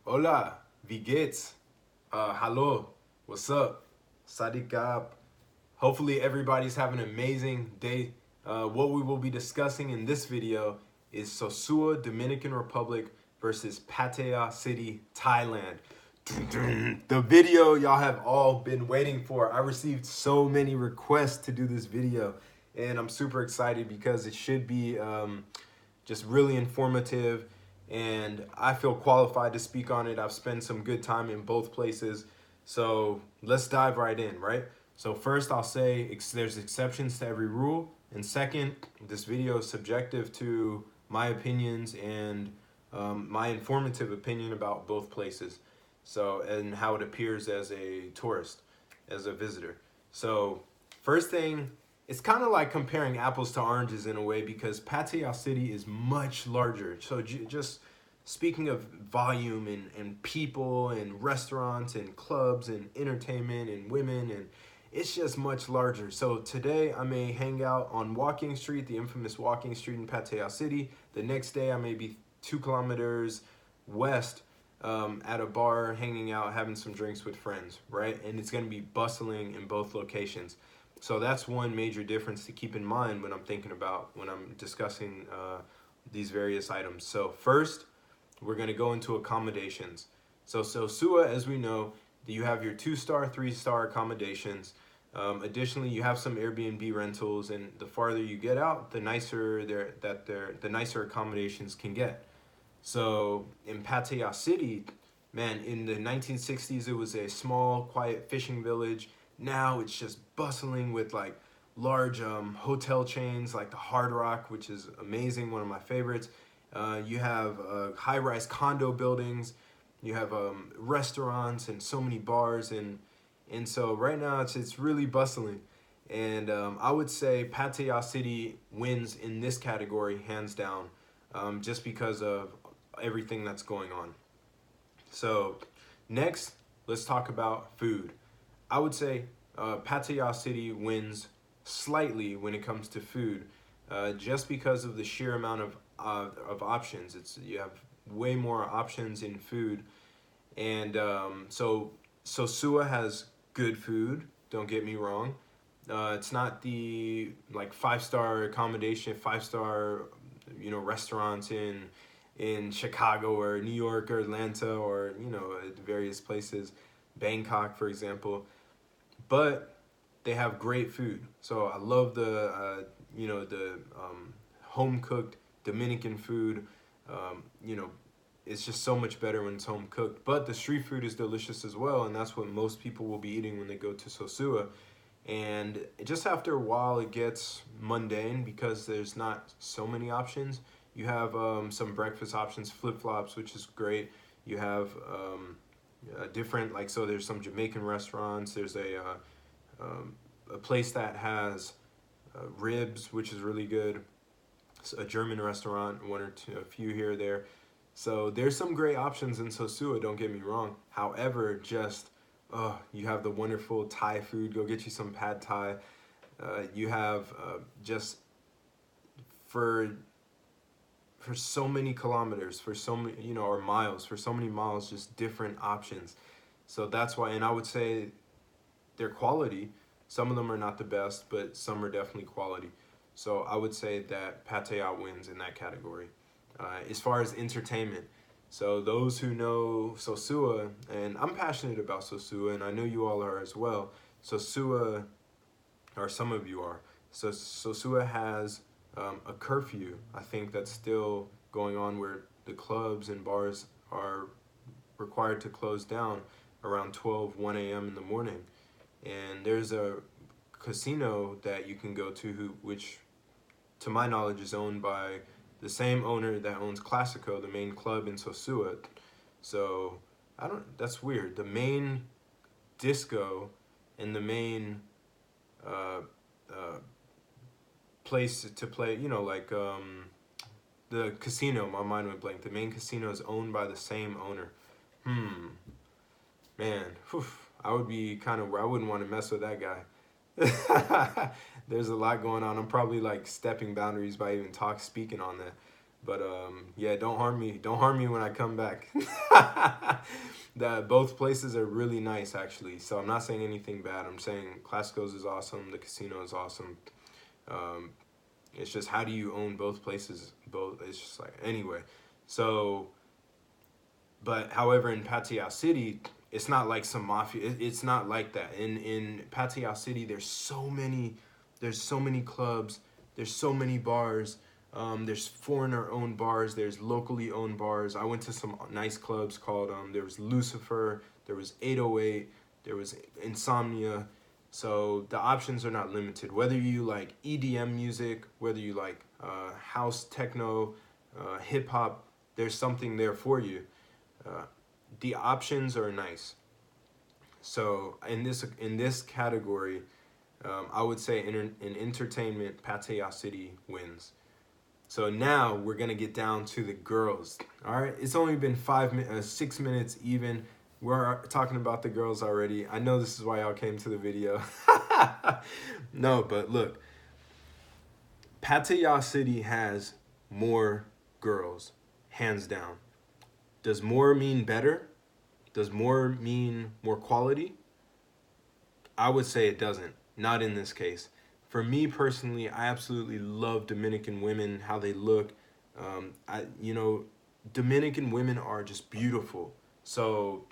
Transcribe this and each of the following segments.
Hola, wie geht's? Hallo, what's up? Sadikap. Hopefully everybody's having an amazing day. What we will be discussing in this video is Sosua, Dominican Republic versus Pattaya City, Thailand. The video y'all have all been waiting for. I received so many requests to do this video, and I'm super excited because it should be just really informative, and I feel qualified to speak on it. I've spent some good time in both places, so let's dive right in, right? So first I'll say there's exceptions to every rule, and second, this video is subjective to my opinions and my informative opinion about both places, so and how it appears as a tourist, as a visitor. So first thing, it's kind of like comparing apples to oranges in a way because Pattaya City is much larger. So just speaking of volume and people and restaurants and clubs and entertainment and women, and it's just much larger. So today I may hang out on Walking Street, the infamous Walking Street in Pattaya City. The next day I may be 2 kilometers west at a bar, hanging out, having some drinks with friends, right? And it's going to be bustling in both locations. So that's one major difference to keep in mind when I'm discussing these various items. So first, we're going to go into accommodations. So Sosua, as we know, you have your 2-star, 3-star accommodations. Additionally, you have some Airbnb rentals, and the farther you get out, the nicer the nicer accommodations can get. So in Pattaya City, man, in the 1960s, it was a small, quiet fishing village. Now it's just bustling with like large hotel chains like the Hard Rock, which is amazing, one of my favorites. You have high-rise condo buildings. You have restaurants and so many bars, and so right now it's really bustling. And I would say Pattaya City wins in this category hands down, just because of everything that's going on. So next, let's talk about food. I would say Pattaya City wins slightly when it comes to food, just because of the sheer amount of options. You have way more options in food, and so Sosua has good food. Don't get me wrong. It's not the like 5-star accommodation, 5-star restaurants in Chicago or New York or Atlanta or various places, Bangkok for example, but they have great food. So I love the home cooked Dominican food. It's just so much better when it's home cooked. But the street food is delicious as well, and that's what most people will be eating when they go to Sosua. And just after a while, it gets mundane because there's not so many options. You have some breakfast options, flip-flops, which is great. You have different, so there's some Jamaican restaurants. There's a place that has ribs, which is really good. A German restaurant, a few here or there. So there's some great options in Sosua, don't get me wrong. However, you have the wonderful Thai food. Go get you some pad Thai. You have just for so many kilometers, for so many, or miles, for so many miles, just different options. So that's why, and I would say they're quality. Some of them are not the best, but some are definitely quality. So I would say that Pattaya wins in that category. As far as entertainment, so those who know Sosua, and I'm passionate about Sosua, and I know you all are as well. Sosua, or some of you are. So Sosua has a curfew, I think, that's still going on, where the clubs and bars are required to close down around 1 a.m. in the morning. And there's a casino that you can go to, which to my knowledge is owned by the same owner that owns Classico, the main club in Sosua. So that's weird. The main disco and the main place to play, the casino, my mind went blank. The main casino is owned by the same owner. Man, I wouldn't want to mess with that guy. There's a lot going on. I'm probably like stepping boundaries by even speaking on that. But yeah, don't harm me. Don't harm me when I come back. That both places are really nice, actually. So I'm not saying anything bad. I'm saying Classico's is awesome. The casino is awesome. Um, it's just, how do you own both places? Both. It's just like, anyway. So, but however, in Pattaya City, it's not like some mafia. It's not like that. In Pattaya City, there's so many clubs. There's so many bars. There's foreigner-owned bars. There's locally owned bars. I went to some nice clubs called, there was Lucifer, there was 808, there was Insomnia. So the options are not limited. Whether you like EDM music, whether you like house, techno, hip hop, there's something there for you. Uh, the options are nice. So in this category, I would say in entertainment, Pattaya City wins. So now we're gonna get down to the girls. All right, it's only been 6 minutes even. We're talking about the girls already. I know this is why y'all came to the video. No, but look, Pattaya City has more girls, hands down. Does more mean better? Does more mean more quality? I would say it doesn't. Not in this case. For me personally, I absolutely love Dominican women, how they look. Dominican women are just beautiful. So,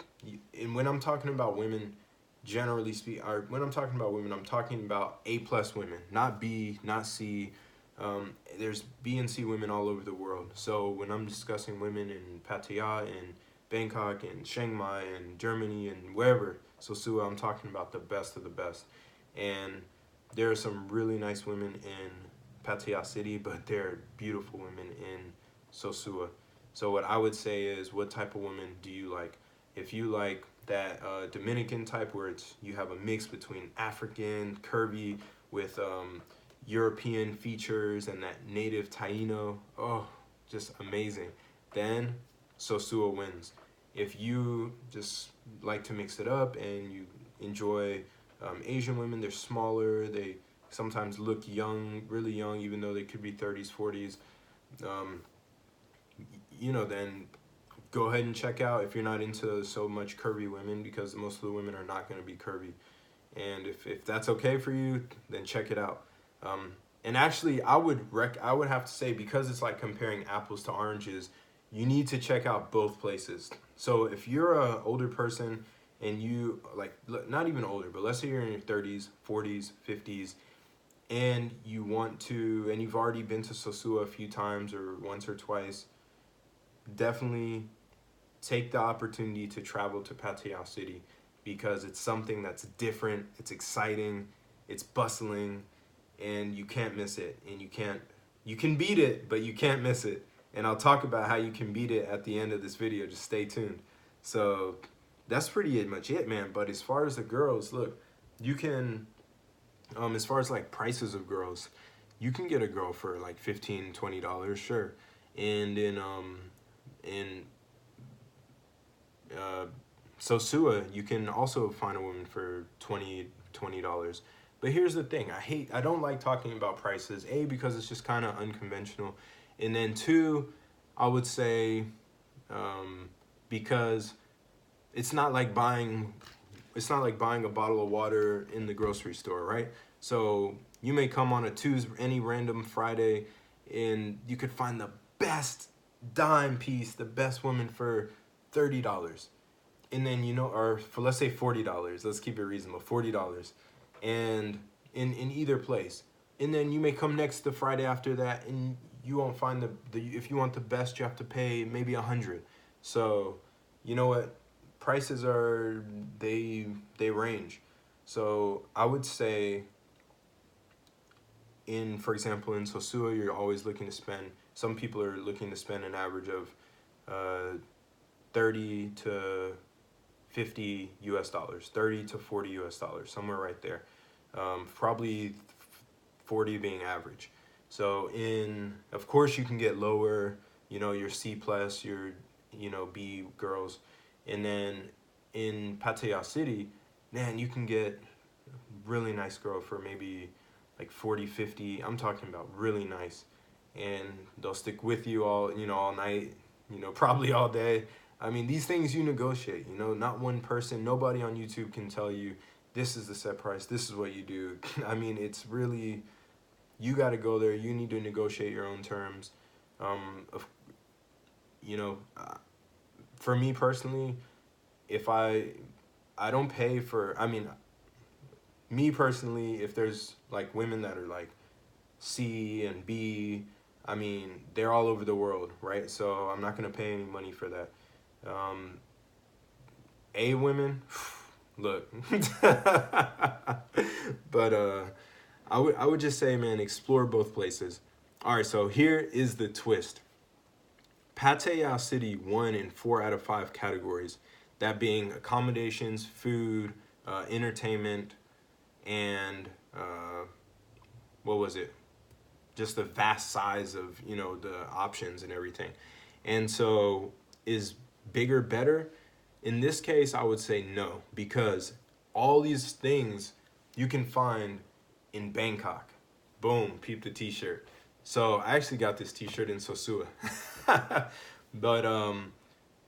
and when I'm talking about women, generally speaking, or when I'm talking about women, I'm talking about A+ women, not B, not C. There's B and C women all over the world. So when I'm discussing women in Pattaya and Bangkok and Chiang Mai and Germany and wherever, Sosua, I'm talking about the best of the best. And there are some really nice women in Pattaya City, but there are beautiful women in Sosua. So what I would say is, what type of woman do you like? If you like that Dominican type where you have a mix between African, curvy, with European features and that native Taino, oh, just amazing, then Sosua wins. If you just like to mix it up and you enjoy Asian women, they're smaller, they sometimes look young, really young, even though they could be 30s, 40s, then go ahead and check out if you're not into so much curvy women, because most of the women are not going to be curvy. And if that's okay for you, then check it out. And actually, I would have to say, because it's like comparing apples to oranges, you need to check out both places. So if you're a older person and you not even older, but let's say you're in your 30s, 40s, 50s, and you've already been to Sosua a few times or once or twice, definitely take the opportunity to travel to Pattaya City, because it's something that's different, it's exciting, it's bustling, and you can't miss it. And you can beat it, but you can't miss it. And I'll talk about how you can beat it at the end of this video. Just stay tuned. So that's pretty much it, man. But as far as the girls, look, you can, as far as like prices of girls, you can get a girl for like $15, $20, sure. And in Sosua, you can also find a woman for $20. But here's the thing, I don't like talking about prices, A, because it's just kind of unconventional, and then two, I would say, because it's not like buying a bottle of water in the grocery store, right? So you may come on a Tuesday, any random Friday, and you could find the best dime piece, the best woman for $30. And then, or for, let's say, $40. Let's keep it reasonable, $40. And in either place. And then you may come next the Friday after that, and you won't find if you want the best, you have to pay maybe $100. So, you know what? Prices they range. So I would say, for example, in Sosua, you're always looking to spend, some people are looking to spend an average of 30 to 50 US dollars, 30 to 40 US dollars, somewhere right there. Probably 40 being average. So of course you can get lower, your C+, your, B girls. And then in Pattaya City, man, you can get really nice girl for maybe like 40, 50. I'm talking about really nice. and they'll stick with you all, all night, probably all day. I mean, these things you negotiate, not one person, nobody on YouTube can tell you this is the set price, this is what you do. I mean, it's really, you got to go there. You need to negotiate your own terms. Of, for me personally, if I don't pay for, I mean, me personally, if there's like women that are like C and B, I mean, they're all over the world, right? So I'm not gonna pay any money for that. A women, look, but I would just say, man, explore both places. All right, so here is the twist. Pattaya City won in 4 out of 5 categories, that being accommodations, food, entertainment, and what was it? Just the vast size of, the options and everything. And so is bigger better? In this case, I would say no, because all these things you can find in Bangkok. Boom, peep the t-shirt. So I actually got this t-shirt in Sosua. But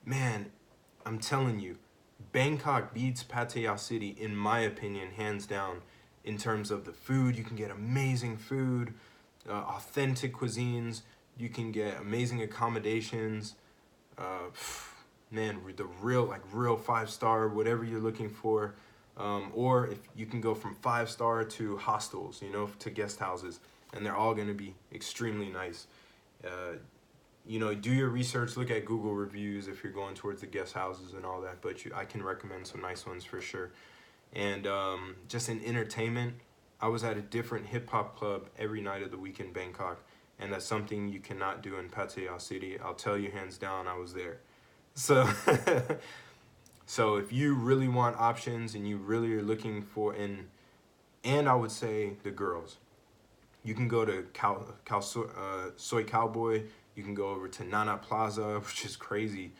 man, I'm telling you, Bangkok beats Pattaya City in my opinion, hands down, in terms of the food. You can get amazing food, authentic cuisines. You can get amazing accommodations. Man, the real 5-star, whatever you're looking for. Or if you can go from 5-star to hostels, to guest houses, and they're all going to be extremely nice. Do your research, look at Google reviews if you're going towards the guest houses and all that, but I can recommend some nice ones for sure. And just in entertainment, I was at a different hip-hop club every night of the week in Bangkok, and that's something you cannot do in Pattaya City. I'll tell you hands down, I was there. So so if you really want options and you really are looking for, and I would say the girls, you can go to Soy Cowboy. You can go over to Nana Plaza, which is crazy,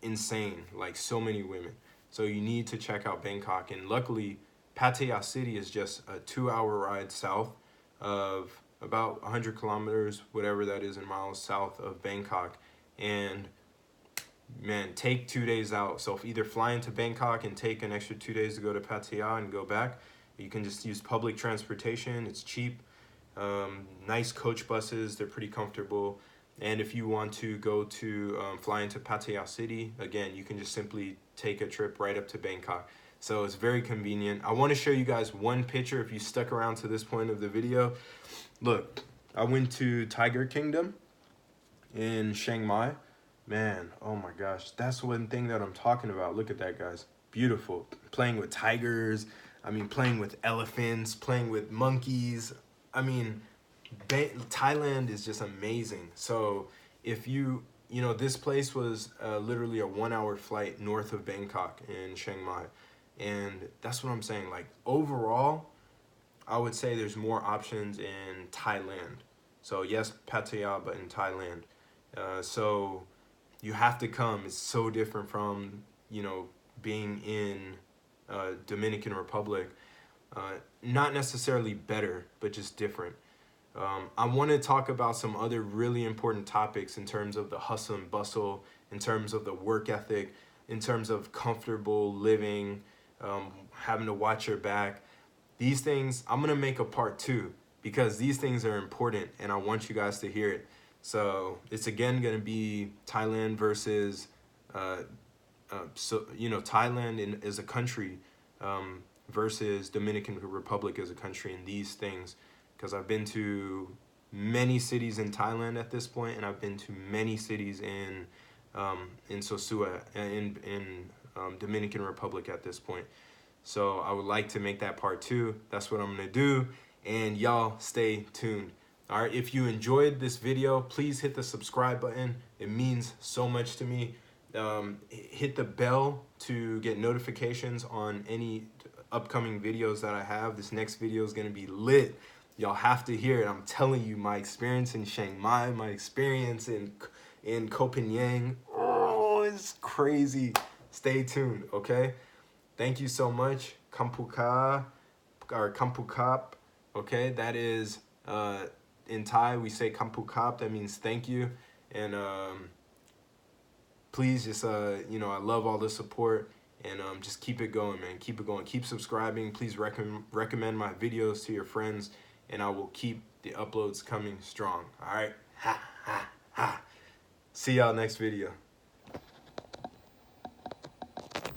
insane, like so many women. So you need to check out Bangkok. And luckily, Pattaya City is just a 2-hour ride south of, about 100 kilometers, whatever that is in miles, south of Bangkok. And man, take 2 days out. So if either fly into Bangkok and take an extra 2 days to go to Pattaya and go back, you can just use public transportation. It's cheap. Nice coach buses. They're pretty comfortable. And if you want to go to fly into Pattaya City, again, you can just simply take a trip right up to Bangkok. So it's very convenient. I want to show you guys one picture if you stuck around to this point of the video. Look, I went to Tiger Kingdom in Chiang Mai. Man, oh my gosh, that's one thing that I'm talking about. Look at that, guys. Beautiful. Playing with tigers. I mean, playing with elephants, playing with monkeys. I mean, Thailand is just amazing. So if this place was literally a 1-hour flight north of Bangkok in Chiang Mai. And that's what I'm saying. Like, overall, I would say there's more options in Thailand. So yes, Pattaya, but in Thailand. So you have to come. It's so different from, being in Dominican Republic. Not necessarily better, but just different. I want to talk about some other really important topics in terms of the hustle and bustle, in terms of the work ethic, in terms of comfortable living, having to watch your back. These things, I'm going to make a part 2 because these things are important and I want you guys to hear it. So it's again going to be Thailand versus, Thailand as a country versus Dominican Republic as a country in these things. Because I've been to many cities in Thailand at this point, and I've been to many cities in Sosua, in Dominican Republic at this point. So I would like to make that part 2. That's what I'm going to do. And y'all stay tuned. All right, if you enjoyed this video, please hit the subscribe button. It means so much to me. Hit the bell to get notifications on any upcoming videos that I have. This next video is going to be lit. Y'all have to hear it. I'm telling you, my experience in Chiang Mai, my experience in Koh Phangan. Oh, it's crazy. Stay tuned, okay? Thank you so much. Kampuka or Kampukap. Okay, that is in Thai we say kampu kap, that means thank you. And please just you know, I love all the support, and just keep it going, man. Keep it going. Keep subscribing. Please recommend my videos to your friends, and I will keep the uploads coming strong. All right. Ha ha ha. See y'all next video.